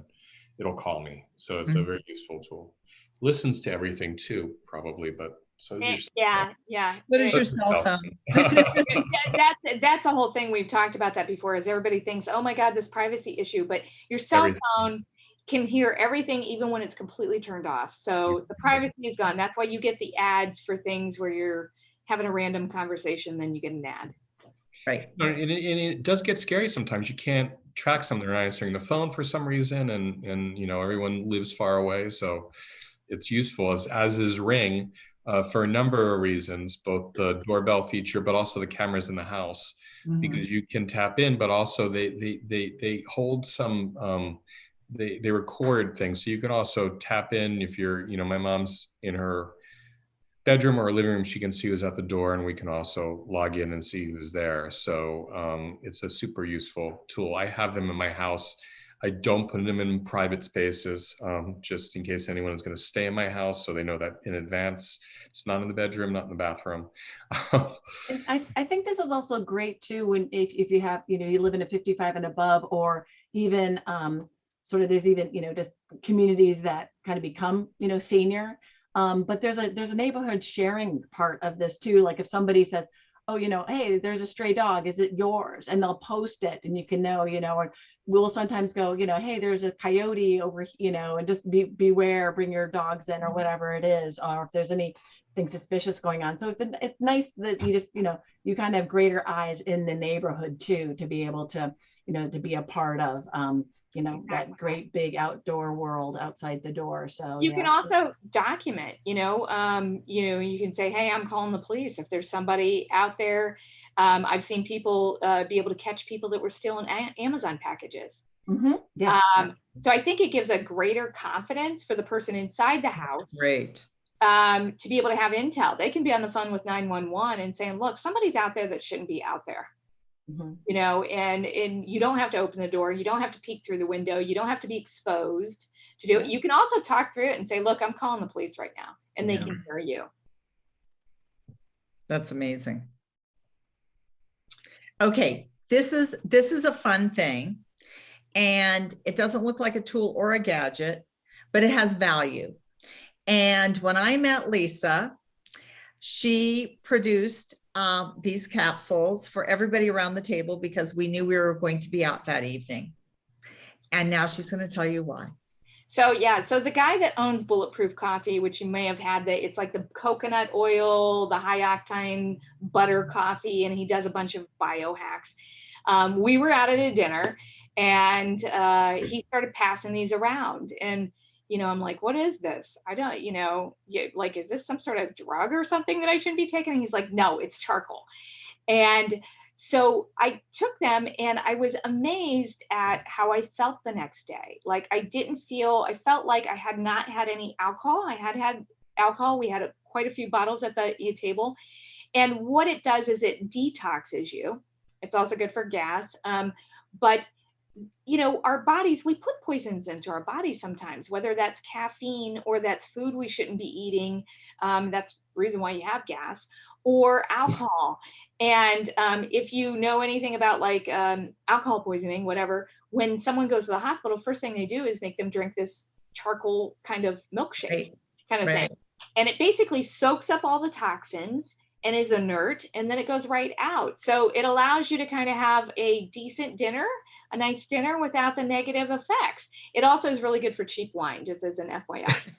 Speaker 4: it'll call me. So it's a very useful tool. Listens to everything too, probably, but so is your cell phone.
Speaker 3: Yeah.
Speaker 1: What is your
Speaker 4: That's
Speaker 1: cell
Speaker 4: cell
Speaker 1: phone?
Speaker 3: That's a whole thing. We've talked about that before, is everybody thinks, oh my God, this privacy issue, but your cell
Speaker 4: Everything.
Speaker 3: phone can hear everything even when it's completely turned off. So the privacy is gone. That's why you get the ads for things where you're having a random conversation, then you get an ad.
Speaker 1: Right.
Speaker 4: And it does get scary sometimes. You can't track something, they're not answering the phone for some reason, and you know, everyone lives far away, so it's useful, as is Ring, for a number of reasons, both the doorbell feature, but also the cameras in the house, because you can tap in, but also they hold some, they record things, so you can also tap in if you're, you know, my mom's in her bedroom or living room, she can see who's at the door, and we can also log in and see who's there. So it's a super useful tool. I have them in my house. I don't put them in private spaces, just in case anyone is going to stay in my house, so they know that in advance. It's not in the bedroom, not in the bathroom.
Speaker 2: And I think this is also great too, when if you have, you know, you live in a 55 and above, or even sort of, there's even, you know, just communities that kind of become, you know, senior. But there's a neighborhood sharing part of this too. Like if somebody says, oh, you know, hey, there's a stray dog, is it yours? And they'll post it, and you can know, you know, or we'll sometimes go, you know, hey, there's a coyote over, you know, and just beware, bring your dogs in, or whatever it is, or if there's anything suspicious going on. So it's nice that you just, you know, you kind of have greater eyes in the neighborhood too, to be able to, you know, to be a part of, you know, that great big outdoor world outside the door. So
Speaker 3: you can also document, you know, you can say, hey, I'm calling the police if there's somebody out there. I've seen people be able to catch people that were stealing Amazon packages.
Speaker 2: Yes.
Speaker 3: So I think it gives a greater confidence for the person inside the house.
Speaker 1: Great.
Speaker 3: To be able to have intel. They can be on the phone with 911 and saying, look, somebody's out there that shouldn't be out there. You know, and you don't have to open the door. You don't have to peek through the window. You don't have to be exposed to do it. You can also talk through it and say, look, I'm calling the police right now, and they can hear you.
Speaker 1: That's amazing. Okay, this is a fun thing, and it doesn't look like a tool or a gadget, but it has value. And when I met Lisa, she produced these capsules for everybody around the table because we knew we were going to be out that evening. And now she's going to tell you why.
Speaker 3: So yeah, so the guy that owns Bulletproof Coffee, which you may have had, it's like the coconut oil, the high octane butter coffee, and he does a bunch of biohacks. We were out at a dinner, and he started passing these around, and you know, I'm like, what is this? I don't, you know, like, is this some sort of drug or something that I shouldn't be taking? And he's like, no, it's charcoal. And so I took them, and I was amazed at how I felt the next day. Like I felt like I had not had any alcohol. I had alcohol. We had quite a few bottles at the table. And what it does is it detoxes you. It's also good for gas. But our bodies, we put poisons into our bodies sometimes, whether that's caffeine or that's food we shouldn't be eating. That's the reason why you have gas, or alcohol. And if you know anything about like alcohol poisoning, whatever, when someone goes to the hospital, first thing they do is make them drink this charcoal kind of milkshake
Speaker 1: Right.
Speaker 3: kind of
Speaker 1: Right.
Speaker 3: thing. And it basically soaks up all the toxins and is inert, and then it goes right out. So it allows you to kind of have a decent dinner, a nice dinner without the negative effects. It also is really good for cheap wine, just as an FYI.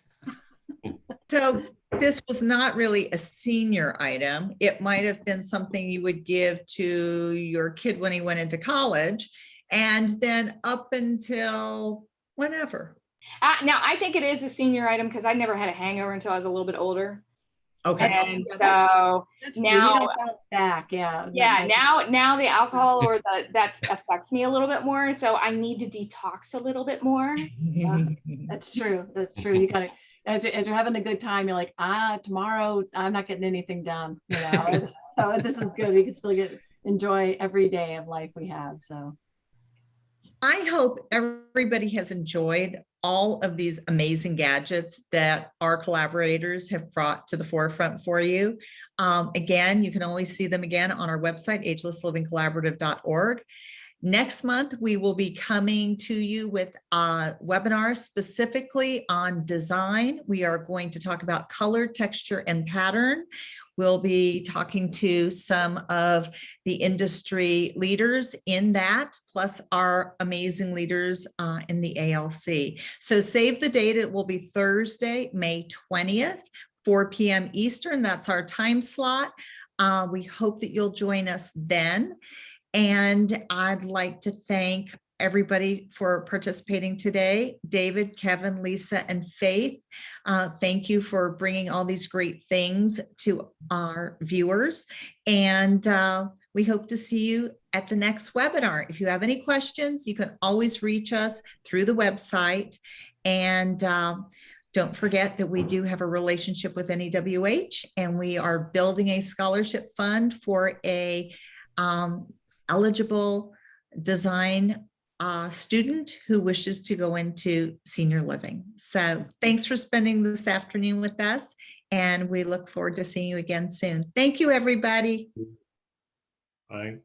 Speaker 1: So this was not really a senior item. It might have been something you would give to your kid when he went into college, and then up until whenever.
Speaker 3: Now, I think it is a senior item because I never had a hangover until I was a little bit older.
Speaker 1: Okay.
Speaker 3: And
Speaker 2: That's
Speaker 3: so
Speaker 2: That's true.
Speaker 3: now-
Speaker 2: We don't bounce back. Yeah.
Speaker 3: yeah, now the alcohol or that affects me a little bit more. So I need to detox a little bit more.
Speaker 2: That's true. That's true. You gotta, as you're having a good time, you're like, tomorrow I'm not getting anything done. So this is good. We can still enjoy every day of life we have. So
Speaker 1: I hope everybody has enjoyed all of these amazing gadgets that our collaborators have brought to the forefront for you. Again, you can always see them again on our website, agelesslivingcollaborative.org. Next month, we will be coming to you with a webinar specifically on design. We are going to talk about color, texture, and pattern. We'll be talking to some of the industry leaders in that, plus our amazing leaders in the ALC. So save the date. It will be Thursday, May 20th, 4 p.m. Eastern. That's our time slot. We hope that you'll join us then. And I'd like to thank everybody for participating today. David, Kevin, Lisa, and Faith, thank you for bringing all these great things to our viewers. And we hope to see you at the next webinar. If you have any questions, you can always reach us through the website. And don't forget that we do have a relationship with NEWH, and we are building a scholarship fund for a eligible design student who wishes to go into senior living. So thanks for spending this afternoon with us, and we look forward to seeing you again soon. Thank you, everybody.
Speaker 4: Bye.